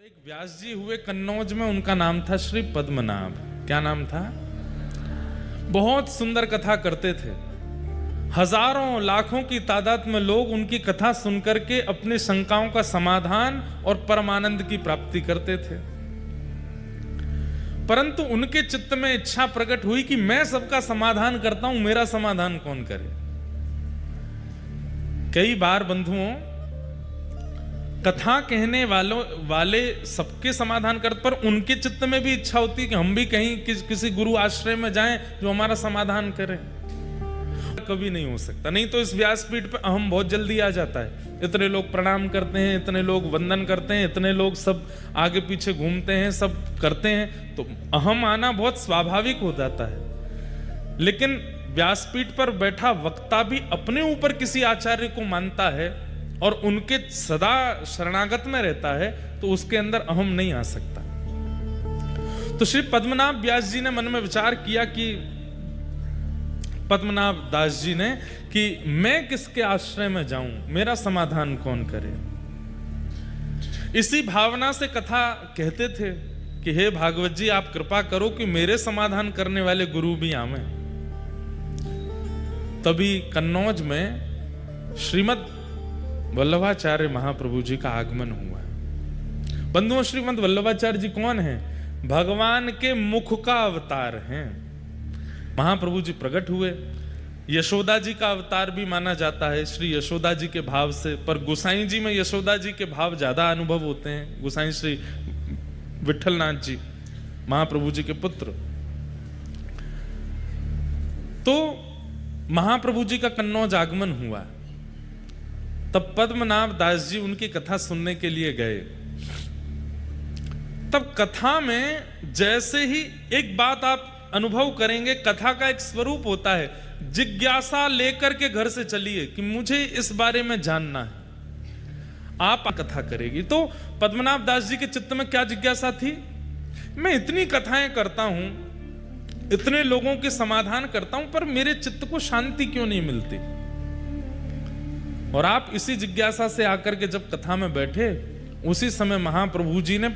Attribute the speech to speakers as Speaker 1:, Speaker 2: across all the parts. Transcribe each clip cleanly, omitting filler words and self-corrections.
Speaker 1: एक व्यास जी हुए कन्नौज में, उनका नाम था श्री पद्मनाभ। क्या नाम था? बहुत सुंदर कथा करते थे। हजारों लाखों की तादाद में लोग उनकी कथा सुनकर के अपनी शंकाओं का समाधान और परमानंद की प्राप्ति करते थे। परंतु उनके चित्त में इच्छा प्रकट हुई कि मैं सबका समाधान करता हूं, मेरा समाधान कौन करे। कई बार बंधुओं, कथा कहने वाले सबके समाधान करते, पर उनके चित्त में भी इच्छा होती है कि हम भी कहीं किसी गुरु आश्रय में जाएं जो हमारा समाधान करे। कभी नहीं हो सकता। नहीं तो इस व्यासपीठ पे अहम बहुत जल्दी आ जाता है। इतने लोग प्रणाम करते हैं, इतने लोग वंदन करते हैं, इतने लोग सब आगे पीछे घूमते हैं, सब करते हैं, तो अहम आना बहुत स्वाभाविक हो जाता है। लेकिन व्यासपीठ पर बैठा वक्ता भी अपने ऊपर किसी आचार्य को मानता है और उनके सदा शरणागत में रहता है, तो उसके अंदर अहम नहीं आ सकता। तो श्री पद्मनाभ व्यास जी ने मन में विचार किया कि पद्मनाभ दास जी ने कि मैं किसके आश्रय में जाऊं, मेरा समाधान कौन करे। इसी भावना से कथा कहते थे कि हे भागवत जी, आप कृपा करो कि मेरे समाधान करने वाले गुरु भी आवे। तभी कन्नौज में श्रीमद वल्लभाचार्य महाप्रभु जी का आगमन हुआ। बंधुओं, श्रीमद वल्लभाचार्य जी कौन हैं? भगवान के मुख का अवतार हैं। महाप्रभु जी प्रकट हुए। यशोदा जी का अवतार भी माना जाता है, श्री यशोदा जी के भाव से, पर गोसाई जी में यशोदा जी के भाव ज्यादा अनुभव होते हैं। गोसाई श्री विठलनाथ जी महाप्रभु जी के पुत्र। तो महाप्रभु जी का कन्नौज आगमन हुआ। तब पद्मनाभ दास जी उनकी कथा सुनने के लिए गए। तब कथा में जैसे ही एक बात आप अनुभव करेंगे, कथा का एक स्वरूप होता है, जिज्ञासा लेकर के घर से चलिए कि मुझे इस बारे में जानना है। आप कथा करेगी तो पद्मनाभ दास जी के चित्त में क्या जिज्ञासा थी? मैं इतनी कथाएं करता हूं, इतने लोगों के समाधान करता हूं, पर मेरे चित्त को शांति क्यों नहीं मिलती? और आप इसी जिज्ञासा से आकर के जब कथा में बैठे, उसी समय महाप्रभु जी ने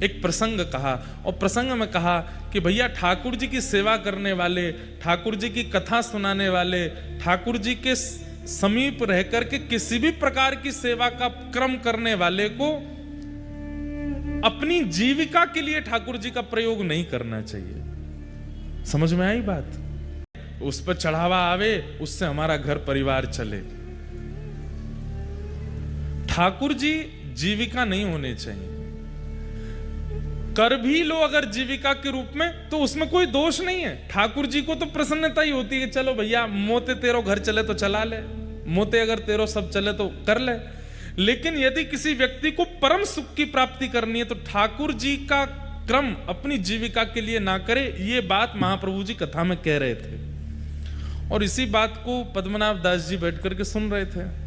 Speaker 1: एक प्रसंग कहा, और प्रसंग में कहा कि भैया, ठाकुर जी की सेवा करने वाले, ठाकुर जी की कथा सुनाने वाले, ठाकुर जी के समीप रह करके किसी भी प्रकार की सेवा का क्रम करने वाले को अपनी जीविका के लिए ठाकुर जी का प्रयोग नहीं करना चाहिए। समझ में आई बात? उस पर चढ़ावा आवे, उससे हमारा घर परिवार चले। ठाकुर जी जीविका नहीं होने चाहिए। कर भी लो अगर जीविका के रूप में, तो उसमें कोई दोष नहीं है। ठाकुर जी को तो प्रसन्नता ही होती है कि चलो भैया, मोते तेरो घर चले तो चला ले, मोते अगर तेरो सब चले तो कर ले। लेकिन यदि किसी व्यक्ति को परम सुख की प्राप्ति करनी है, तो ठाकुर जी का क्रम अपनी जीविका के लिए ना करे। ये बात महाप्रभु जी कथा में कह रहे थे, और इसी बात को पद्मनाभ दास जी बैठ करके सुन रहे थे।